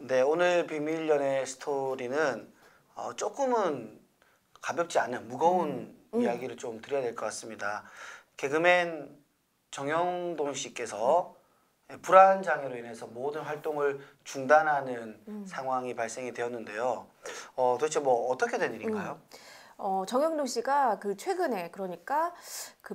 네, 오늘 비밀 연애 스토리는 조금은 가볍지 않은 무거운 이야기를 좀 드려야 될 것 같습니다. 개그맨 정영돈 씨께서 불안 장애로 인해서 모든 활동을 중단하는 상황이 발생이 되었는데요. 도대체 뭐 어떻게 된 일인가요? 정영돈 씨가 최근에 그러니까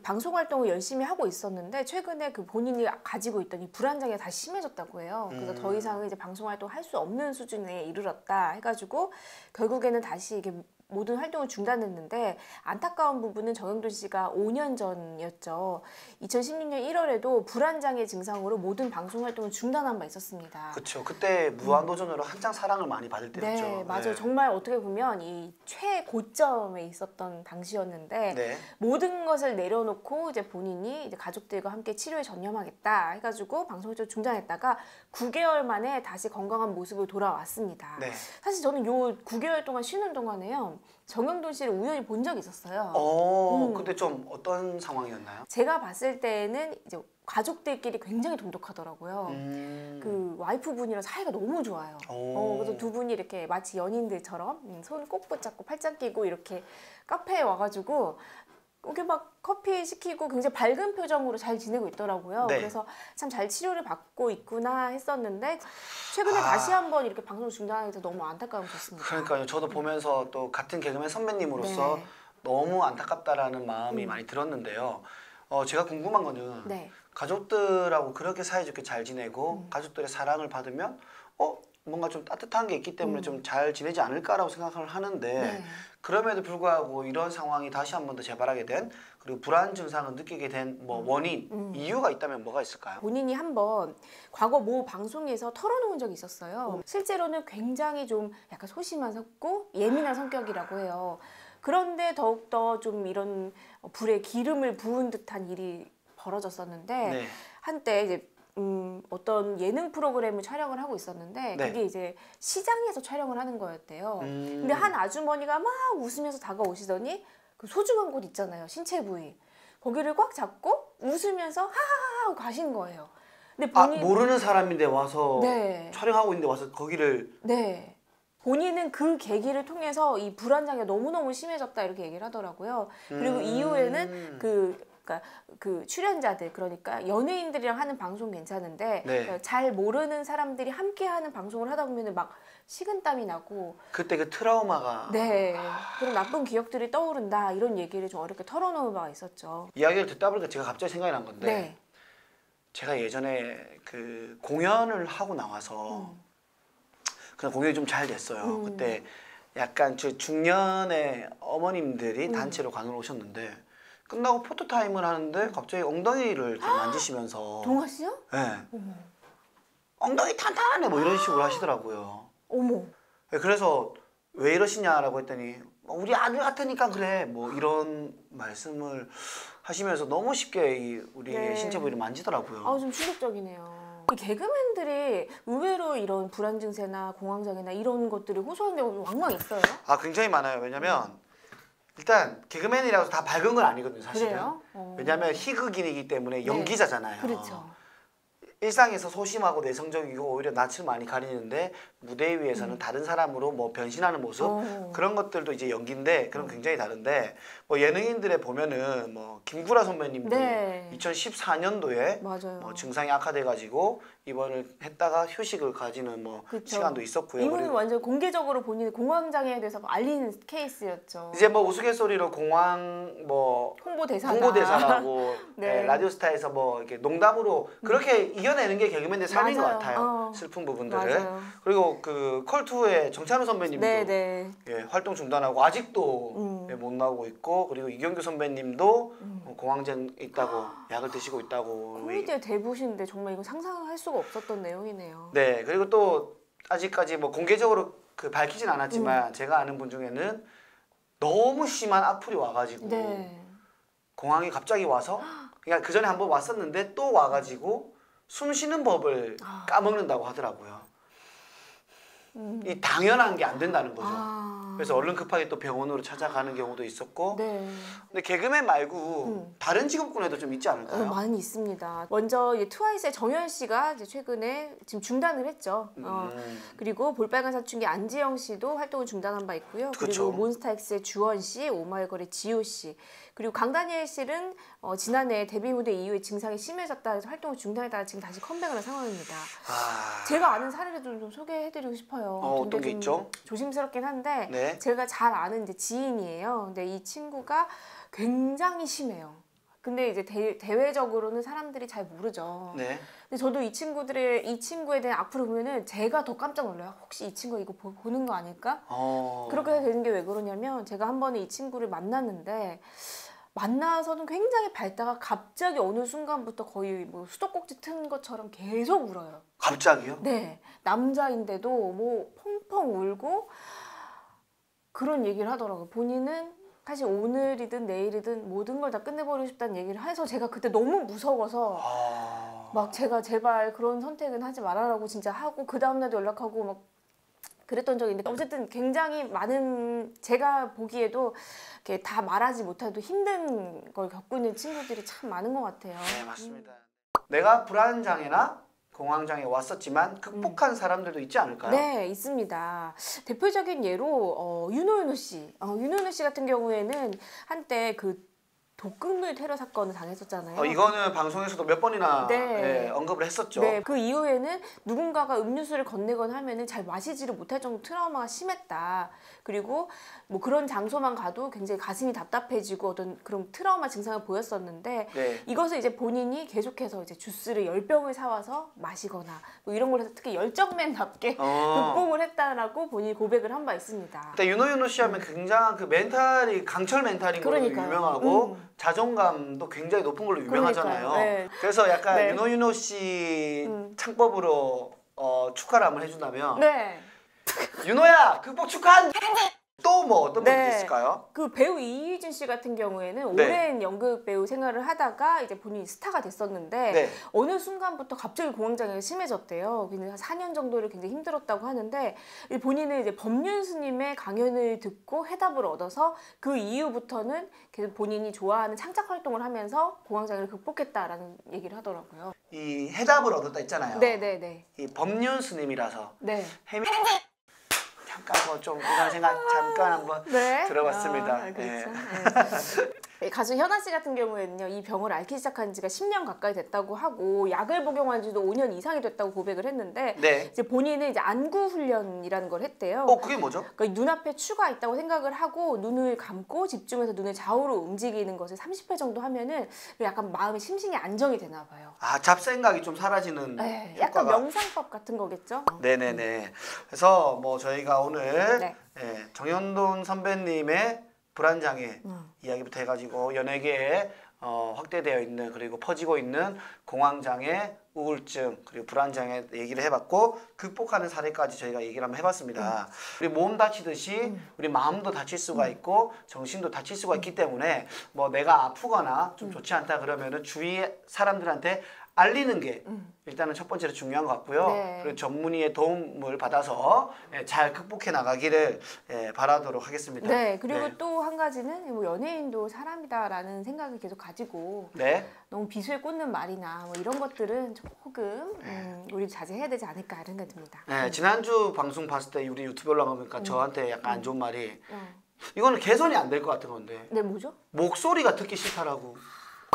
방송 활동을 열심히 하고 있었는데 최근에 본인이 가지고 있던 이 불안장애가 다시 심해졌다고 해요. 그래서 더 이상은 이제 방송 활동을 할 수 없는 수준에 이르렀다 해가지고 결국에는 다시 이게 모든 활동을 중단했는데 안타까운 부분은 정영돈 씨가 5년 전이었죠. 2016년 1월에도 불안장애 증상으로 모든 방송 활동을 중단한 바 있었습니다. 그렇죠. 그때 무한도전으로 한창 사랑을 많이 받을 때였죠. 네, 맞아요. 네. 정말 어떻게 보면 이 최고점에 있었던 당시였는데 네. 모든 것을 내려놓고 이제 본인이 이제 가족들과 함께 치료에 전념하겠다 해가지고 방송을 좀 중단했다가 9개월 만에 다시 건강한 모습으로 돌아왔습니다. 네. 사실 저는 요 9개월 동안 쉬는 동안에요. 정영돈 씨를 우연히 본 적이 있었어요. 근데 좀 어떤 상황이었나요? 제가 봤을 때는 이제 가족들끼리 굉장히 돈독하더라고요. 와이프분이랑 사이가 너무 좋아요. 그래서 두 분이 이렇게 마치 연인들처럼 손 꼭 붙잡고 팔짱 끼고 이렇게 카페에 와가지고 이렇게 막 커피 시키고 굉장히 밝은 표정으로 잘 지내고 있더라고요. 네. 그래서 참 잘 치료를 받고 있구나 했었는데 최근에 다시 한번 이렇게 방송 중단하게 돼서 너무 안타까움이 졌습니다. 그러니까요. 저도 보면서 또 같은 개그맨 선배님으로서 네. 너무 안타깝다라는 마음이 많이 들었는데요. 제가 궁금한 거는 네. 가족들하고 그렇게 사이좋게 잘 지내고 가족들의 사랑을 받으면 뭔가 좀 따뜻한 게 있기 때문에 좀 잘 지내지 않을까라고 생각을 하는데 네. 그럼에도 불구하고 이런 상황이 다시 한 번 더 재발하게 된 그리고 불안 증상을 느끼게 된 뭐 원인, 이유가 있다면 뭐가 있을까요? 본인이 한번 과거 모 방송에서 털어놓은 적이 있었어요. 실제로는 굉장히 좀 약간 소심하고 예민한 성격이라고 해요. 그런데 더욱더 좀 이런 불에 기름을 부은 듯한 일이 벌어졌었는데 네. 한때 이제 어떤 예능 프로그램을 촬영을 하고 있었는데 네. 그게 이제 시장에서 촬영을 하는 거였대요. 근데 한 아주머니가 막 웃으면서 다가오시더니 그 소중한 곳 있잖아요. 신체 부위. 거기를 꽉 잡고 웃으면서 하하하 하고 가신 거예요. 근데 모르는 사람인데 와서 네. 촬영하고 있는데 와서 거기를 네. 본인은 그 계기를 통해서 이 불안장애가 너무너무 심해졌다 이렇게 얘기를 하더라고요. 그리고 이후에는 그러니까 출연자들 그러니까 연예인들이랑 하는 방송 괜찮은데 네. 잘 모르는 사람들이 함께하는 방송을 하다 보면은 막 식은땀이 나고 그때 그 트라우마가 네 그런 나쁜 기억들이 떠오른다 이런 얘기를 좀 어렵게 털어놓은 바가 있었죠. 이야기를 듣다 보니까 제가 갑자기 생각이 난 건데 네. 제가 예전에 그 공연을 하고 나와서 그냥 공연이 좀 잘 됐어요. 그때 약간 중년의 어머님들이 단체로 관을 오셨는데 끝나고 포토타임을 하는데 갑자기 엉덩이를 이렇게 만지시면서 동아 씨요? 네. 엉덩이 탄탄해 뭐 이런 식으로 하시더라고요. 어머. 네, 그래서 왜 이러시냐라고 했더니 우리 아들 같으니까 그래 뭐 이런 말씀을 하시면서 너무 쉽게 우리의 네. 신체 부위를 만지더라고요. 좀 충격적이네요. 이 개그맨들이 의외로 이런 불안 증세나 공황장애나 이런 것들을 호소하는 경우가 왕왕 있어요. 굉장히 많아요. 왜냐면 일단 개그맨이라고 다 밝은 건 아니거든요, 사실은. 그래요? 왜냐면 희극인이기 때문에 연기자잖아요. 그렇죠. 일상에서 소심하고 내성적이고 오히려 낯을 많이 가리는데 무대 위에서는 다른 사람으로 뭐 변신하는 모습 그런 것들도 이제 연기인데 그럼 굉장히 다른데 뭐 예능인들에 보면은 뭐 김구라 선배님도 네. 2014년도에 맞아요. 뭐 증상이 악화돼 가지고 입원을 했다가 휴식을 가지는 뭐 그쵸. 시간도 있었고요. 이분은 그리고 완전 공개적으로 본인의 공황장애에 대해서 알리는 케이스였죠. 이제 뭐 우스갯소리로 공황 뭐 홍보대사다. 홍보대사라고 네. 라디오스타에서 뭐 이렇게 농담으로 그렇게 이겨내는 게 개그맨의 삶인 것 맞아요. 같아요. 슬픈 부분들을. 맞아요. 그리고 그 컬투의 정찬우 선배님도 네네. 예, 활동 중단하고 아직도 예, 못 나오고 있고 그리고 이경규 선배님도 공황장 있다고 약을 드시고 있다고. 코미디의 대부신데 정말 이거 상상할 수가 없었던 내용이네요. 네, 그리고 또 아직까지 뭐 공개적으로 밝히진 않았지만 제가 아는 분 중에는 너무 심한 악플이 와가지고 네. 공항에 갑자기 와서 그러니까 그 전에 한번 왔었는데 또 와가지고 숨 쉬는 법을 까먹는다고 하더라고요. 이 당연한 게 안 된다는 거죠. 아. 그래서 얼른 급하게 또 병원으로 찾아가는 경우도 있었고. 네. 근데 개그맨 말고 다른 직업군에도 좀 있지 않을까요? 많이 있습니다. 먼저 이제 트와이스의 정현 씨가 이제 최근에 지금 중단을 했죠. 그리고 볼빨간 사춘기 안지영 씨도 활동을 중단한 바 있고요. 그쵸. 그리고 몬스타엑스의 주원 씨, 오마이걸의 지효 씨, 그리고 강다니엘 씨는 지난해 데뷔 무대 이후에 증상이 심해졌다 해서 활동을 중단했다가 지금 다시 컴백을 한 상황입니다. 제가 아는 사례를 좀 소개해드리고 싶어요. 어떤 근데 게 좀 있죠? 조심스럽긴 한데 네. 제가 잘 아는 이제 지인이에요. 근데 이 친구가 굉장히 심해요. 근데 이제 대외적으로는 사람들이 잘 모르죠. 네. 근데 저도 이 친구에 대한 악플을 보면은 제가 더 깜짝 놀라요. 혹시 이 친구가 이거 보는 거 아닐까? 그렇게 되는 게 왜 그러냐면 제가 한 번에 이 친구를 만났는데 만나서는 굉장히 밝다가 갑자기 어느 순간부터 거의 뭐 수도꼭지 튼 것처럼 계속 울어요. 갑자기요? 네. 남자인데도 뭐 펑펑 울고 그런 얘기를 하더라고요. 본인은 사실 오늘이든 내일이든 모든 걸 다 끝내버리고 싶다는 얘기를 해서 제가 그때 너무 무서워서 막 제가 제발 그런 선택은 하지 말아라고 진짜 하고 그 다음날도 연락하고 막 그랬던 적이 있는데 어쨌든 굉장히 많은 제가 보기에도 이렇게 다 말하지 못해도 힘든 걸 겪고 있는 친구들이 참 많은 것 같아요. 네, 맞습니다. 내가 불안장애나 공황장애 왔었지만 극복한 사람들도 있지 않을까요? 네, 있습니다. 대표적인 예로 윤호윤호 씨. 윤호윤호 씨 같은 경우에는 한때 그 독극물 테러 사건을 당했었잖아요. 이거는 방송에서도 몇 번이나 네. 언급을 했었죠. 네, 그 이후에는 누군가가 음료수를 건네거나 하면은 잘 마시지를 못할 정도 트라우마가 심했다. 그리고 뭐 그런 장소만 가도 굉장히 가슴이 답답해지고 어떤 그런 트라우마 증상을 보였었는데 네. 이것을 이제 본인이 계속해서 이제 주스를 10병을 사와서 마시거나 뭐 이런 걸 해서 특히 열정맨답게 극복을 했다라고 본인이 고백을 한 바 있습니다. 근데 윤호 씨 하면 굉장한 그 멘탈이 강철 멘탈인 걸로 그러니까요. 유명하고 자존감도 굉장히 높은 걸로 유명하잖아요. 그러니까요. 네. 그래서 약간 네. 윤호 씨 창법으로 축하를 한번 해준다면 네. 윤호야 극복 축하한다. 또 뭐 어떤 분이 네. 있을까요? 그 배우 이휘준 씨 같은 경우에는 네. 오랜 연극 배우 생활을 하다가 이제 본인이 스타가 됐었는데 네. 어느 순간부터 갑자기 공황장애가 심해졌대요. 그래서 한 4년 정도를 굉장히 힘들었다고 하는데 본인은 이제 법륜 스님의 강연을 듣고 해답을 얻어서 그 이후부터는 계속 본인이 좋아하는 창작 활동을 하면서 공황장애를 극복했다라는 얘기를 하더라고요. 이 해답을 얻었다 했잖아요. 네네네. 이 법륜 스님이라서 네. 잠깐 뭐 좀 이런 생각 잠깐 한번 네. 들어봤습니다. 그렇죠. 네. 네, 가수 현아 씨 같은 경우에는요, 이 병을 앓기 시작한 지가 10년 가까이 됐다고 하고 약을 복용한 지도 5년 이상이 됐다고 고백을 했는데 네. 이제 본인은 이제 안구 훈련이라는 걸 했대요. 그게 뭐죠? 그러니까 눈앞에 추가 있다고 생각을 하고 눈을 감고 집중해서 눈을 좌우로 움직이는 것을 30회 정도 하면은 약간 마음의 심신이 안정이 되나 봐요. 잡생각이 좀 사라지는 네, 약간 효과가. 명상법 같은 거겠죠? 네네네. 그래서 뭐 저희가 오늘 네. 정현돈 선배님의 불안장애 이야기부터 해가지고 연예계에 확대되어 있는 그리고 퍼지고 있는 공황장애, 우울증 그리고 불안장애 얘기를 해봤고 극복하는 사례까지 저희가 얘기를 한번 해봤습니다. 우리 몸 다치듯이 우리 마음도 다칠 수가 있고 정신도 다칠 수가 있기 때문에 뭐 내가 아프거나 좀 좋지 않다 그러면은 주위 사람들한테 알리는 게 일단은 첫 번째로 중요한 것 같고요. 네. 그리고 전문의의 도움을 받아서 잘 극복해 나가기를 바라도록 하겠습니다. 네, 그리고 네. 또 한 가지는 뭐 연예인도 사람이다라는 생각을 계속 가지고 네. 너무 비수에 꽂는 말이나 뭐 이런 것들은 조금 우리 자제해야 되지 않을까 이런 생각이 듭니다. 네, 지난주 방송 봤을 때 우리 유튜브 올라가니까 저한테 약간 안 좋은 말이 어. 이거는 개선이 안 될 것 같은 건데 네, 뭐죠? 목소리가 듣기 싫다라고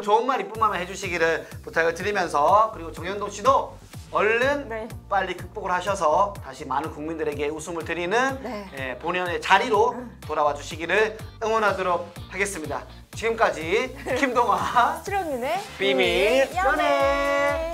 좋은 말 이쁜 말만 해주시기를 부탁을 드리면서 그리고 정현동 씨도 얼른 네. 빨리 극복을 하셔서 다시 많은 국민들에게 웃음을 드리는 네. 본연의 자리로 돌아와 주시기를 응원하도록 하겠습니다. 지금까지 김동아 수령윤의 비밀 연애